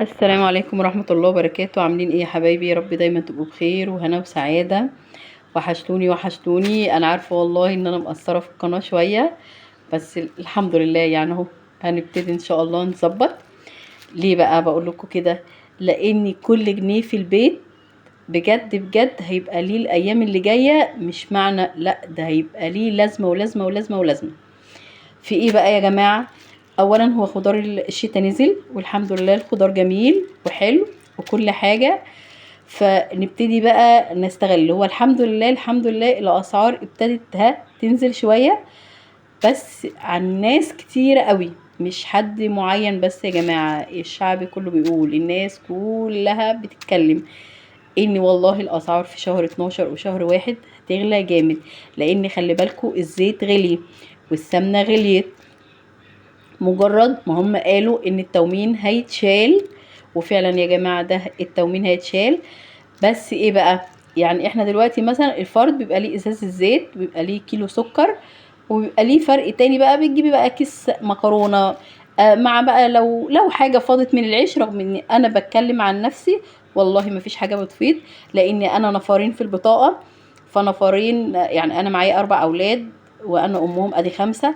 السلام عليكم ورحمة الله وبركاته. عاملين ايه يا حبايبي؟ يا رب دايما تبقوا بخير وهنا وسعادة. وحشتوني وحشتوني. انا عارفة والله ان انا مقصرة في القناة شوية، بس الحمد لله يعني اهو هنبتدي ان شاء الله نظبط. ليه بقى بقول لكم كده؟ لان كل جنيه في البيت بجد بجد هيبقى ليه الايام اللي جاية، مش معنى لا، ده هيبقى ليه لازمة ولازمة ولازمة ولازمة. في ايه بقى يا جماعة؟ اولا هو خضار الشتاء نزل والحمد لله، الخضار جميل وحلو وكل حاجة. فنبتدي بقى نستغل. هو الحمد لله الحمد لله الاسعار ابتدت تنزل شوية، بس عن ناس كتير قوي، مش حد معين بس يا جماعة. الشعب كله بيقول، الناس كلها بتتكلم ان والله الاسعار في شهر 12 وشهر واحد هتغلى جامد. لان خلي بالكوا الزيت غلي والسمنة غليت. مجرد ما هم قالوا ان التومين هيتشال، وفعلا يا جماعة ده التومين هيتشال. بس ايه بقى؟ يعني احنا دلوقتي مثلا الفرد بيبقى ليه ازاز الزيت، بيبقى ليه كيلو سكر، وبيبقى ليه فرق تاني بقى. بتجيبي بقى كيس مكرونة، مع بقى لو حاجة فاضت من العيش. رغم اني انا بتكلم عن نفسي، والله ما فيش حاجة بتفيض، لاني انا نفرين في البطاقة. فنفرين يعني انا معايا 4 اولاد وانا امهم ادي 5.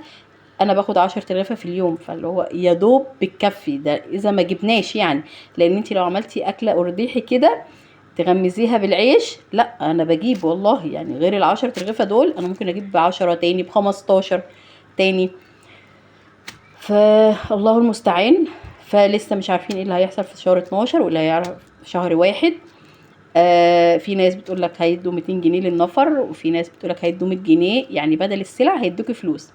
انا باخد 10 رغيفة في اليوم، فاللي هو يا دوب بتكفي ده اذا ما جبناش يعني. لان انت لو عملتي اكلة قرديحي كده تغمزيها بالعيش، لا انا بجيب والله يعني غير ال10 رغيفة دول انا ممكن اجيب ب10 تاني، ب15 تاني. فالله المستعان. فلسه مش عارفين ايه اللي هيحصل في شهر 12 واللي هيعرف في شهر واحد. في ناس بتقول لك هيدوا 200 جنيه للنفر، وفي ناس بتقول لك هيدوا 100 جنيه، يعني بدل السلع هيدوكي فلوس.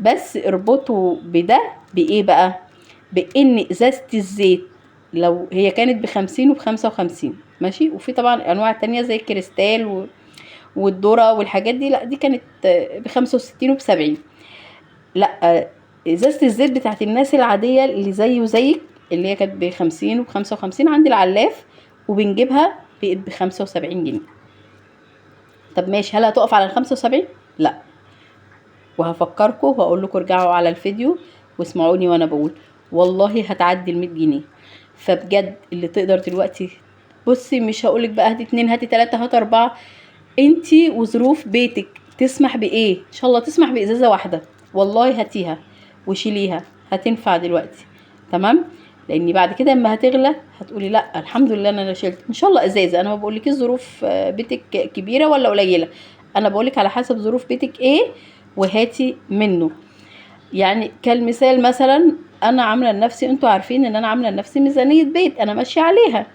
بس اربطوا بده بايه بقى؟ بان ازازة الزيت لو هي كانت ب50 وب55 ماشي، وفي طبعا انواع تانية زي الكريستال والذرة والحاجات دي، لا دي كانت ب65 وب70. لا، ازازة الزيت بتاعت الناس العادية اللي زي وزيك، اللي هي كانت ب50 وب55 عند العلاف، وبنجيبها بقت ب75 جنيه. طب ماشي، هل هتقف على ال75؟ لا. وهفكركم وهقول لكم ارجعوا على الفيديو واسمعوني وانا بقول والله هتعدي ال100 جنيه. فبجد اللي تقدر دلوقتي، بصي مش هقولك بقى هاتي 2 هاتي 3 هاتي 4، انتي وظروف بيتك تسمح بايه. ان شاء الله تسمح بازازة واحدة، والله هاتيها وشيليها، هتنفع دلوقتي. تمام. لاني بعد كده اما هتغلى هتقولي لا الحمد لله انا شلت ان شاء الله ازازة. انا ما بقولكيش ظروف بيتك كبيرة ولا قليلة، انا بقولك على حسب ظروف بيتك ايه وهاتي منه. يعني كالمثال مثلا انا عامله لنفسي، انتوا عارفين ان انا عامله لنفسي ميزانيه بيت انا ماشيه عليها.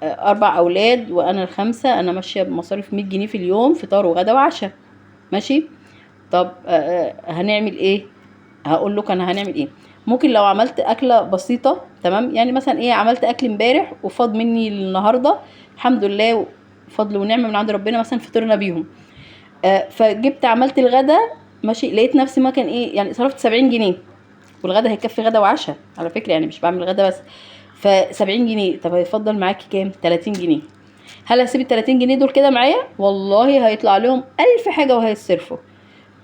4 اولاد وانا ال5، انا ماشيه بمصاريف 100 جنيه في اليوم، فطار وغدا وعشاء. ماشي. طب هنعمل ايه؟ هقول لك انا هنعمل ايه. ممكن لو عملت اكله بسيطه، تمام، يعني مثلا ايه، عملت اكل امبارح وفاض مني النهارده، الحمد لله فضل ونعمه من عند ربنا، مثلا فطرنا بيهم. فجبت عملت الغدا، ماشي، لقيت نفسي ما كان ايه يعني صرفت 70 جنيه، والغدا هيكفي غدا وعشاء على فكره، يعني مش بعمل غدا بس. ف70 جنيه، طب هيفضل معاكي كام؟ 30 جنيه. هل هسيب ال30 جنيه دول كده معايا؟ والله هيطلع لهم 1000 حاجه وهيتصرفوا،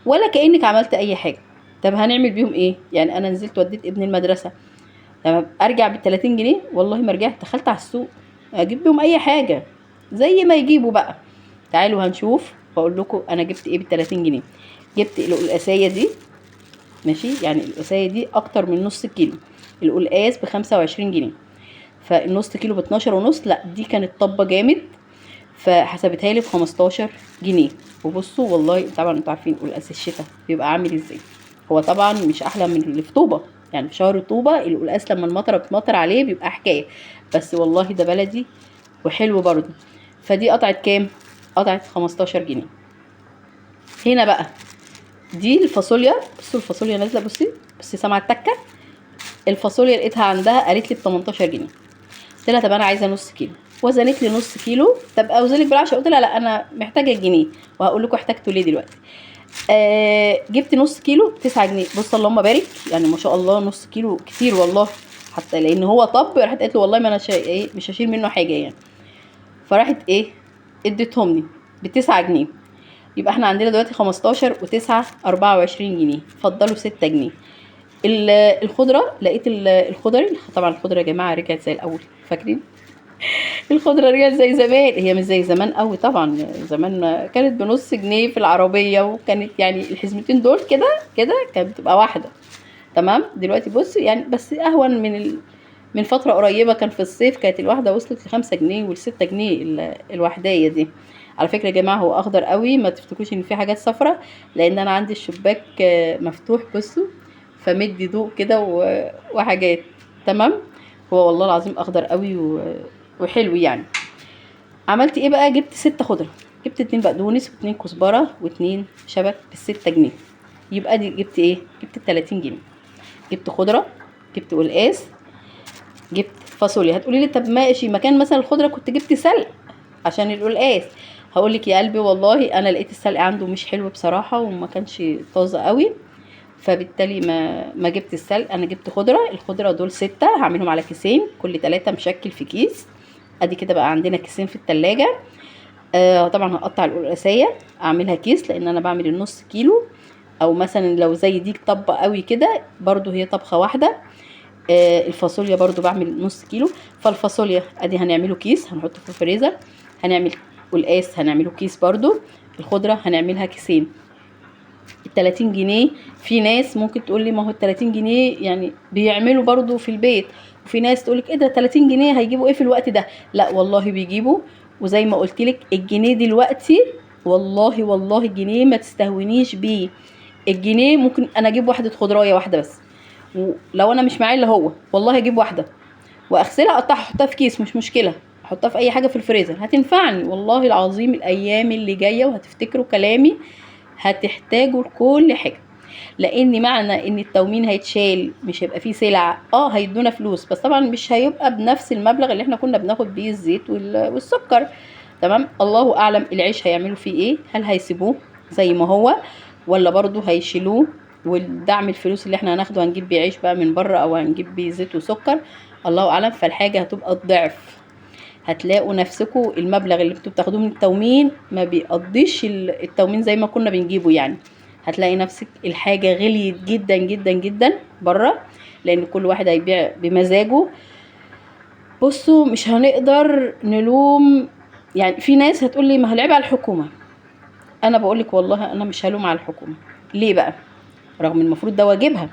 ولا كانك عملت اي حاجه. طب هنعمل بيهم ايه؟ يعني انا نزلت وديت ابني المدرسه، تمام، ارجع بال30 جنيه؟ والله ما رجعت، دخلت على السوق اجيب بيهم اي حاجه زي ما يجيبوا بقى. تعالوا هنشوف واقول لكم انا جبت ايه بال30 جنيه. جبت القلقاسيه دي، ماشي، يعني القلقاسيه دي اكتر من نص كيلو. القلقاس ب25 جنيه، فالنص كيلو ب12 ونص. لا دي كانت طبه جامد، فحسبتها لي ب15 جنيه. وبصوا والله طبعا انتوا عارفين قلقاس الشتاء بيبقى عامل ازاي. هو طبعا مش احلى من اللي في طوبه، يعني في شهر طوبه القلقاس لما المطره بتمطر عليه بيبقى حكايه، بس والله ده بلدي وحلو برضه. فدي قطعت كام؟ قطعت 15 جنيه. هنا بقى دي الفاصوليا، بصوا الفاصوليا نازله، بصي بصي سامعه التكه. الفاصوليا لقيتها عندها قالت لي ب18 جنيه. قلت لها طب انا عايزه نص كيلو، وزنت لي نص كيلو. طب اوزنك بالعشرة؟ قلت لها لا انا محتاجه الجنيه، وهقول لكم احتاجته ليه دلوقتي. جبت نص كيلو ب9 جنيه. بص اللهم بارك، يعني ما شاء الله نص كيلو كتير والله، حتى لان هو طب. راحت قالت له والله ما انا ايه مش هشيل منه حاجه يعني. فراحت ايه، اديتهم لي ب9 جنيه. يبقى احنا عندنا دلوقتي 15 و9 24 جنيه، فضلوا 6 جنيه. الخضره لقيت الخضري، طبعا الخضره يا جماعه رجعت زي الاول، فاكرين؟ الخضره رجعت زي زمان. هي مش زي زمان قوي طبعا، زمان كانت بنص جنيه في العربيه، وكانت يعني الحزمتين دول كده كده كانت بتبقى واحده. تمام. دلوقتي بص يعني بس اهون من فتره قريبه، كان في الصيف كانت الواحده وصلت ل5 جنيه وال6 جنيه الواحدايه دي. على فكره يا جماعه هو اخضر قوي، ما تفتكروش ان في حاجات صفرة، لان انا عندي الشباك مفتوح، بصوا، فمدي ضوء كده وحاجات. تمام. هو والله العظيم اخضر قوي وحلو يعني. عملت ايه بقى؟ جبت 6 خضره، جبت 2 بقدونس و2 كزبره و2 شبت ب6 جنيه. يبقى دي جبت ايه؟ جبت 30 جنيه. جبت خضره، جبت قلقاس، جبت فاصوليا. هتقولي لي طب ماشي، مكان مثلا الخضره كنت جبت سلق عشان القلقاس. هقول لك يا قلبي والله انا لقيت السلق عنده مش حلو بصراحه، وما كانش طازه قوي، فبالتالي ما جبت السلق. انا جبت خضره. الخضره دول 6 هعملهم على كيسين، كل 3 مشكل في كيس. ادي كده بقى عندنا كيسين في التلاجة. طبعا هقطع القلقاسيه اعملها كيس، لان انا بعمل النص كيلو، او مثلا لو زي دي طبه قوي كده برضو هي طبخه واحده. الفاصوليا برضو بعمل نص كيلو. فالفاصوليا ادي هنعمله كيس هنحطه في الفريزر. هنعمل قلقاس هنعمله كيس برضو. الخضره هنعملها كيسين. ال30 جنيه، في ناس ممكن تقول لي ما هو ال30 جنيه يعني بيعملوا برضو في البيت، وفي ناس تقولك ايه ده 30 جنيه هيجيبوا ايه في الوقت ده؟ لا والله بيجيبوا. وزي ما قلت لك الجنيه دلوقتي، والله والله الجنيه ما تستهونيش بيه. الجنيه ممكن انا اجيب واحده خضرايه واحده بس، ولو انا مش معايا اللي هو والله اجيب واحده واغسلها اقطعها احطها في كيس، مش مشكله، احطها في اي حاجه في الفريزر هتنفعني والله العظيم. الايام اللي جايه وهتفتكروا كلامي هتحتاجوا لكل حاجه، لان معنى ان التومين هيتشال مش هيبقى فيه سلع. هيدونا فلوس، بس طبعا مش هيبقى بنفس المبلغ اللي احنا كنا بناخد بيه الزيت والسكر. تمام. الله اعلم العيش هيعملوا فيه ايه، هل هيسيبوه زي ما هو ولا برضو هيشيلوه، والدعم الفلوس اللي احنا هناخده هنجيب بيه عيش بقى من بره او هنجيب بيه زيت وسكر، الله اعلم. فالحاجه هتبقى الضعف. هتلاقوا نفسكم المبلغ اللي انتوا بتاخدوه من التومين ما بيقضيش التومين زي ما كنا بنجيبه يعني. هتلاقي نفسك الحاجة غليت جدا جدا جدا بره، لان كل واحد هيبيع بمزاجه. بصوا مش هنقدر نلوم، يعني في ناس هتقول لي ما هلعب على الحكومة. انا بقولك والله انا مش هلوم على الحكومة. ليه بقى؟ رغم المفروض ده واجبها،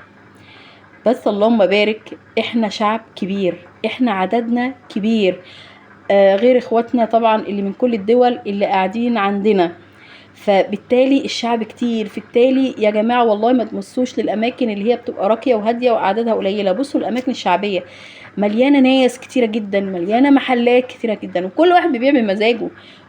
بس اللهم بارك احنا شعب كبير، احنا عددنا كبير، غير اخواتنا طبعا اللي من كل الدول اللي قاعدين عندنا، فبالتالي الشعب كتير. في التالي يا جماعة والله ما تبصوش للأماكن اللي هي بتبقى راقية وهادية وأعدادها قليلة، بصوا الأماكن الشعبية مليانة ناس كتيرة جدا، مليانة محلات كتيرة جدا، وكل واحد بيبيع بمزاجه.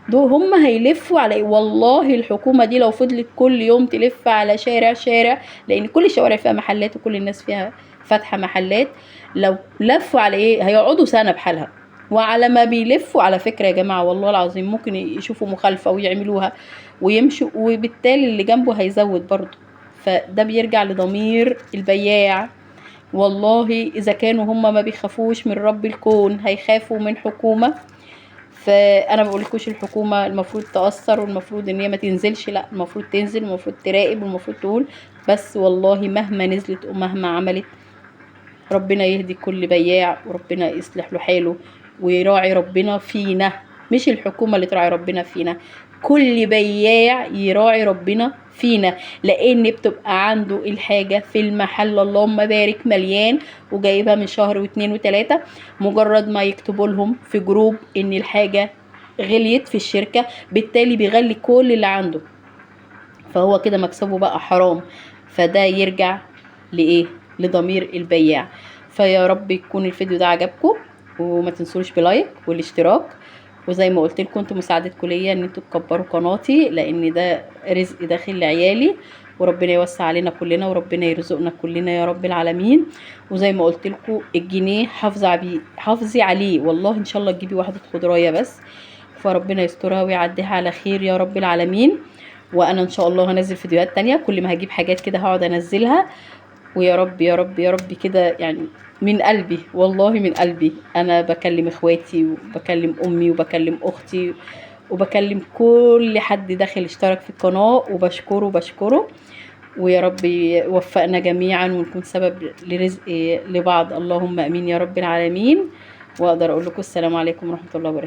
دول هم هيلفوا على ايه؟ والله الحكومة دي لو فضلت كل يوم تلف على شارع شارع، لأن كل الشوارع فيها محلات وكل الناس فيها فاتحة محلات، لو لفوا على ايه هيقعدوا سنة بحالها. وعلى ما بيلفوا على فكرة يا جماعة والله العظيم ممكن يشوفوا مخالفة ويعملوها ويمشوا، وبالتالي اللي جنبه هيزود برضه. فده بيرجع لضمير البياع. والله اذا كانوا هم ما بيخافوش من رب الكون هيخافوا من حكومة؟ فانا ما بقولكوش الحكومة المفروض تأثر والمفروض ان هي ما تنزلش، لا المفروض تنزل والمفروض تراقب والمفروض تقول، بس والله مهما نزلت ومهما عملت ربنا يهدي كل بياع وربنا يصلح له حاله ويراعي ربنا فينا. مش الحكومة اللي تراعي ربنا فينا، كل بياع يراعي ربنا فينا، لان بتبقى عنده الحاجة في المحل اللهم بارك مليان وجايبها من شهر واتنين وتلاتة. مجرد ما يكتبوا لهم في جروب ان الحاجة غليت في الشركة، بالتالي بيغلي كل اللي عنده، فهو كده مكسبه بقى حرام. فده يرجع لإيه؟ لضمير البياع. فيا رب يكون الفيديو ده عجبكم، وما تنسوش بلايك والاشتراك، وزي ما قلت لكم انتوا مساعدتكم ليا ان انتوا تكبروا قناتي، لان ده رزق داخل لعيالي، وربنا يوسع علينا كلنا وربنا يرزقنا كلنا يا رب العالمين. وزي ما قلت لكم الجنيه حافظي عليه والله، ان شاء الله تجيبي واحده خضرايه بس، فربنا يسترها ويعديها على خير يا رب العالمين. وانا ان شاء الله هنزل فيديوهات تانية، كل ما هجيب حاجات كده هقعد انزلها. ويا رب يا رب يا رب كده يعني، من قلبي والله من قلبي انا بكلم اخواتي وبكلم امي وبكلم اختي وبكلم كل حد داخل اشترك في القناة، وبشكره ويا رب يوفقنا جميعا ونكون سبب لرزق لبعض، اللهم امين يا رب العالمين. واقدر اقول لكم السلام عليكم ورحمة الله وبركاته.